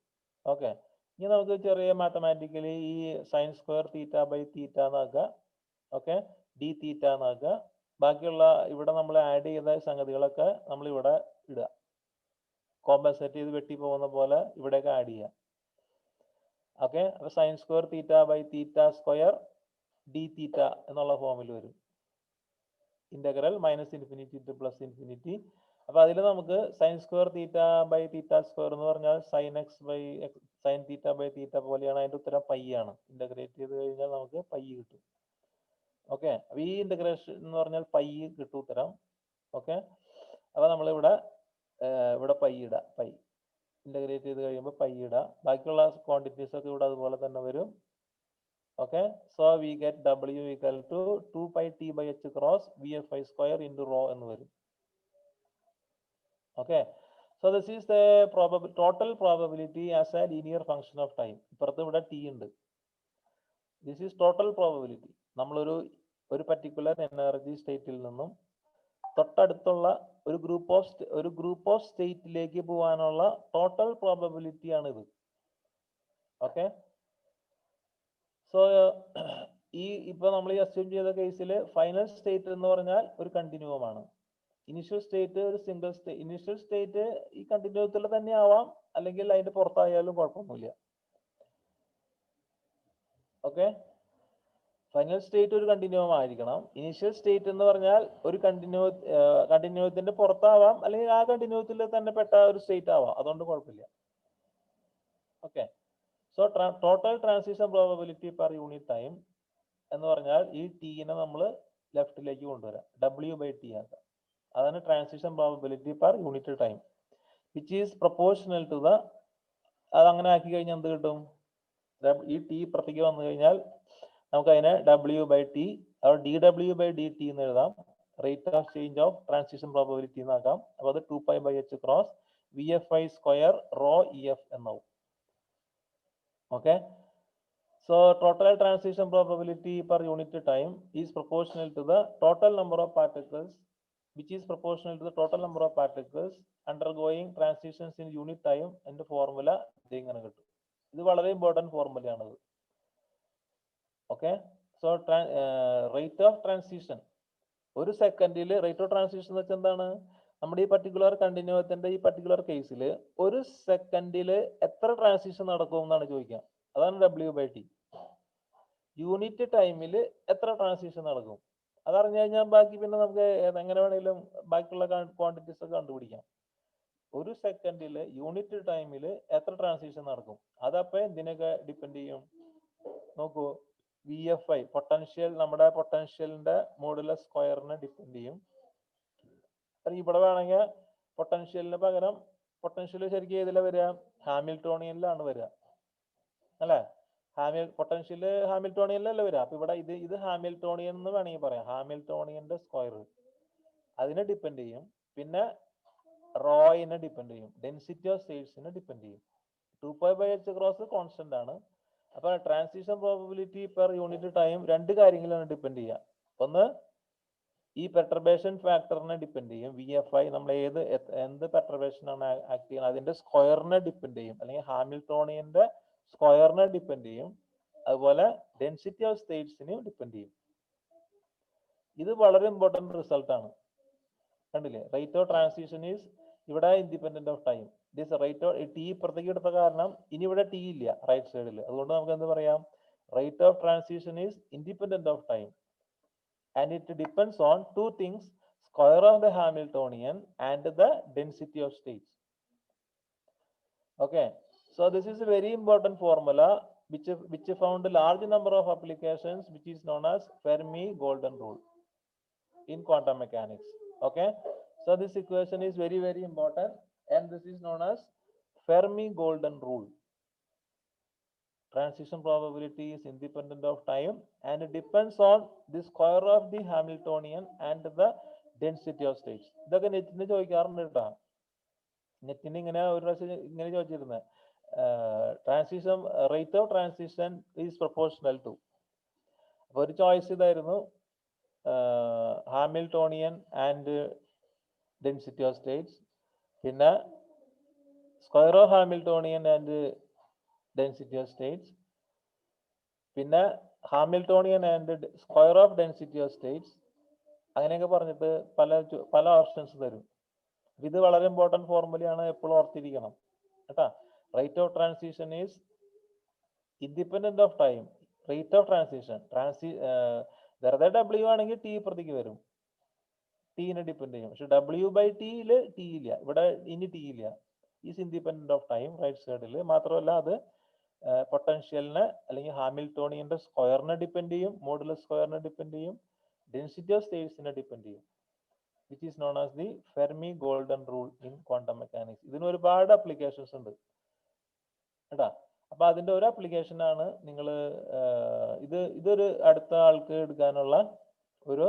ഓക്കെ, ഇനി നമുക്ക് ചെറിയ മാത്തമാറ്റിക്കലി ഈ സൈൻ സ്ക്വയർ θ/θ എന്നാക്കുക. ഓക്കെ, D θ എന്നാക്കുക. ബാക്കിയുള്ള ഇവിടെ നമ്മൾ ആഡ് ചെയ്ത സംഗതികളൊക്കെ നമ്മൾ ഇവിടെ ഇടുക. കോമ്പൻസേറ്റ് ചെയ്ത് വെട്ടി പോകുന്ന പോലെ ഇവിടെയൊക്കെ ആഡ് ചെയ്യുക. ഓക്കെ, അപ്പോൾ സൈൻ സ്ക്വയർ θ/θ സ്ക്വയർ D θ എന്നുള്ള ഫോമിൽ വരും. Integral -minus infinity to +plus infinity. അപ്പോൾ അതിൽ നമുക്ക് സൈൻ സ്ക്വയർ θ/θ സ്ക്വയർ എന്ന് പറഞ്ഞാൽ sin θ/θ പോലെയാണ്. അതിൻ്റെ ഉത്തരം π ആണ്. ഇന്റഗ്രേറ്റ് ചെയ്ത് കഴിഞ്ഞാൽ നമുക്ക് π കിട്ടും. ഓക്കെ, അപ്പോൾ ഈ ഇന്റഗ്രേഷൻ എന്ന് പറഞ്ഞാൽ π കിട്ടും ഉത്തരം. ഓക്കെ, അപ്പോൾ നമ്മളിവിടെ π ഇടുക. π ഇന്റഗ്രേറ്റ് ചെയ്ത് കഴിയുമ്പോൾ π ഇടുക. ബാക്കിയുള്ള ക്വാണ്ടിറ്റീസ് ഒക്കെ ഇവിടെ അതുപോലെ തന്നെ വരും. Okay, so we get W equal to 2πt/h cross VFI square into rho എന്ന് വരും. Okay, so this is the total probability as a linear function of time. ഇപ്പുറത്ത് ഇവിടെ t ഉണ്ട്. This is total probability. നമ്മളൊരു particular energy സ്റ്റേറ്റിൽ നിന്നും തൊട്ടടുത്തുള്ള ഒരു ഗ്രൂപ്പ് ഓഫ് സ്റ്റേറ്റിലേക്ക് പോകാനുള്ള ടോട്ടൽ പ്രോബബിലിറ്റി ആണ് ഇത്. ഓക്കെ, സോ ഇപ്പൊ നമ്മൾ ഈ അസ്യൂം ചെയ്ത കേസിൽ ഫൈനൽ സ്റ്റേറ്റ് എന്ന് പറഞ്ഞാൽ ഒരു കണ്ടിന്യൂവമാണ്. ഇനിഷ്യൽ സ്റ്റേറ്റ് ഒരു സിംഗിൾ സ്റ്റേറ്റ്. ഇനിഷ്യൽ സ്റ്റേറ്റ് ഈ കണ്ടിന്യൂവത്തിൽ തന്നെ ആവാം, അല്ലെങ്കിൽ അതിന്റെ പുറത്തായാലും കുഴപ്പമൊന്നുമില്ല. ഓക്കെ, ഫൈനൽ സ്റ്റേറ്റ് ഒരു കണ്ടിന്യൂവം ആയിരിക്കണം. ഇനിഷ്യൽ സ്റ്റേറ്റ് എന്ന് പറഞ്ഞാൽ ഒരു കണ്ടിന്യൂവത്തിന്റെ പുറത്താവാം, അല്ലെങ്കിൽ ആ കണ്ടിന്യൂവത്തിൽ തന്നെ പെട്ട ഒരു സ്റ്റേറ്റ് ആവാം, അതുകൊണ്ട് കുഴപ്പമില്ല. Okay, so total transition probability per unit time എന്ന് പറഞ്ഞാൽ ഈ ടീനെ നമ്മൾ ലെഫ്റ്റിലേക്ക് കൊണ്ടുവരാം, W/T ആക്കാം. അതാണ് transition probability per unit time, which is proportional to the. അത് അങ്ങനെ ആക്കി കഴിഞ്ഞാൽ എന്ത് കിട്ടും? ഈ ടി ഇപ്പുറത്തേക്ക് വന്നു കഴിഞ്ഞാൽ നമുക്ക് അതിനെ W/T dW/dt എന്ന് എഴുതാം. Rate of change of transition probability എന്നാക്കാം. അപ്പൊ അത് 2π/h cross VFI square rho EF എന്നാവും. Okay, so total transition probability per unit time is proportional to the total number of particles, which is proportional to the total number of particles undergoing transitions in unit time. And the formula ഇങ്ങനെ കിട്ടും. ഇത് വളരെ important ഫോർമുലയാണത്. Okay, so rate of transition ഒരു സെക്കൻഡിൽ, rate of transition എന്ന് വെച്ചാൽ എന്താണ്? നമ്മുടെ ഈ പർട്ടിക്കുലർ കണ്ടിന്യൂവത്തിന്റെ ഈ പർട്ടിക്കുലർ കേസിൽ ഒരു സെക്കൻഡിൽ എത്ര ട്രാൻസിഷൻ നടക്കും എന്നാണ് ചോദിക്കുക. അതാണ് W/T. യൂണിറ്റ് ടൈമിൽ എത്ര ട്രാൻസിഷൻ നടക്കും അതറിഞ്ഞു കഴിഞ്ഞാൽ ബാക്കി പിന്നെ നമുക്ക് എങ്ങനെ വേണമെങ്കിലും ബാക്കിയുള്ള ക്വാണ്ടിറ്റീസ് ഒക്കെ കണ്ടുപിടിക്കാം. ഒരു സെക്കൻഡിൽ യൂണിറ്റ് ടൈമിൽ എത്ര ട്രാൻസിഷൻ നടക്കും അതപ്പോ എന്തിനൊക്കെ ഡിപ്പെൻഡ് ചെയ്യും? നോക്കൂ, VFI പൊട്ടൻഷ്യൽ, നമ്മുടെ പൊട്ടൻഷ്യലിന്റെ മോഡുലസ് സ്ക്വയറിനെ ഡിപ്പെൻഡ് ചെയ്യും. ഇവിടെ വേണമെങ്കിൽ പൊട്ടൻഷ്യലിന് പകരം പൊട്ടൻഷ്യൽ ശരിക്കും ഏതിലാ വരിക? ഹാമിൽട്ടോണിയനിലാണ് വരിക, അല്ലെ? പൊട്ടൻഷ്യൽ ഹാമിൽട്ടോണിയനിലല്ലേ വരിക. അപ്പൊ ഇവിടെ ഇത് ഹാമിൽട്ടോണിയൻ എന്ന് വേണമെങ്കിൽ പറയാം. ഹാമിൽട്ടോണിയന്റെ സ്ക്വയർ അതിനെ ഡിപ്പെൻഡ് ചെയ്യും. പിന്നെ റോയിനെ ഡിപ്പെൻഡ് ചെയ്യും. ഡെൻസിറ്റി ഓഫ് സ്റ്റേറ്റ്സിനെ ഡിപ്പെൻഡ് ചെയ്യും. 2π/h ക്രോസ് കോൺസ്റ്റന്റ് ആണ്. അപ്പൊ transition probability per unit time രണ്ട് കാര്യങ്ങളാണ് ഡിപ്പെൻഡ് ചെയ്യുക. ഒന്ന്, ഈ പെർട്ടർബേഷൻ ഫാക്ടറിനെ ഡിപ്പെൻഡ് ചെയ്യും. VFI നമ്മൾ എന്ത് പെർട്ടർബേഷൻ ആണ് ആക്ട് ചെയ്യുന്നത് അതിന്റെ സ്ക്വയറിനെ ഡിപ്പെൻഡ് ചെയ്യും, അല്ലെങ്കിൽ ഹാമിൽട്ടോണിയന്റെ സ്ക്വയറിനെ ഡിപ്പെൻഡ് ചെയ്യും. അതുപോലെ ഡെൻസിറ്റി ഓഫ് സ്റ്റേറ്റ്സിനെയും ഡിപ്പെൻഡ് ചെയ്യും. ഇത് വളരെ ഇമ്പോർട്ടന്റ് റിസൾട്ട് ആണ്. കണ്ടില്ലേ? റേറ്റ് ഓഫ് ട്രാൻസിഷൻ ഈസ് ഇവിടെ independent of time. This rate of T ഇപ്പുറത്തേക്ക് എടുത്ത കാരണം ഇനി ഇവിടെ ടി ഇല്ല റൈറ്റ് സൈഡിൽ. അതുകൊണ്ട് നമുക്ക് എന്ത് പറയാം? Rate of transition is independent of time and it depends on two things: square of the Hamiltonian and the density of states. Okay, so this is a very important formula which found a large number of applications, which is known as Fermi golden rule in quantum mechanics. Okay, so this equation is very, very important, and this is known as Fermi golden rule. Transition probability is independent of time and it depends on the square of the Hamiltonian and the density of states. ഇതൊക്കെ നെറ്റിന് ചോദിക്കാറുണ്ട് കേട്ടോ. നെറ്റിന് ഇങ്ങനെ ഒരു പ്രാവശ്യം ഇങ്ങനെ ചോദിച്ചിരുന്നത്, transition rate of transition is proportional to. അപ്പൊ ഒരു ചോയ്സ് ഇതായിരുന്നു, Hamiltonian and density of states, പിന്നെ square of Hamiltonian and density of states, പിന്നെ Hamiltonian and square of density of states. അങ്ങനെയൊക്കെ പറഞ്ഞിട്ട് പല ഓപ്ഷൻസ് തരും. ഇത് വളരെ ഇമ്പോർട്ടന്റ് ഫോർമുലയാണ്, എപ്പോഴും ഓർത്തിരിക്കണം കേട്ടാ. Rate of transition is independent of time. Rate of transition വെറുതെ W ആണെങ്കിൽ ടി ഇപ്പുറത്തേക്ക് വരും, ടീനെ ഡിപ്പെൻഡ് ചെയ്യും. പക്ഷെ W/T ടി ഇല്ല, ഇവിടെ ഇനി ടി ഇല്ല. Is independent of time right സൈഡിൽ. മാത്രമല്ല അത് പൊട്ടൻഷ്യലിനെ അല്ലെങ്കിൽ ഹാമിൽട്ടോണിയന്റെ സ്ക്വയറിനെ ഡിപ്പെൻഡ് ചെയ്യും, മോഡുലസ് സ്ക്വയറിനെ ഡിപ്പെൻഡ് ചെയ്യും, ഡെൻസിറ്റി ഓഫ് സ്റ്റേറ്റ്സിനെ ഡിപ്പെൻഡ് ചെയ്യും, which is known as the Fermi golden rule in quantum mechanics. ഇതിന് ഒരുപാട് അപ്ലിക്കേഷൻസ് ഉണ്ട് കേട്ടാ. അപ്പൊ അതിന്റെ ഒരു അപ്ലിക്കേഷൻ ആണ് നിങ്ങൾ ഇതൊരു അടുത്ത ആൾക്ക് എടുക്കാനുള്ള ഒരു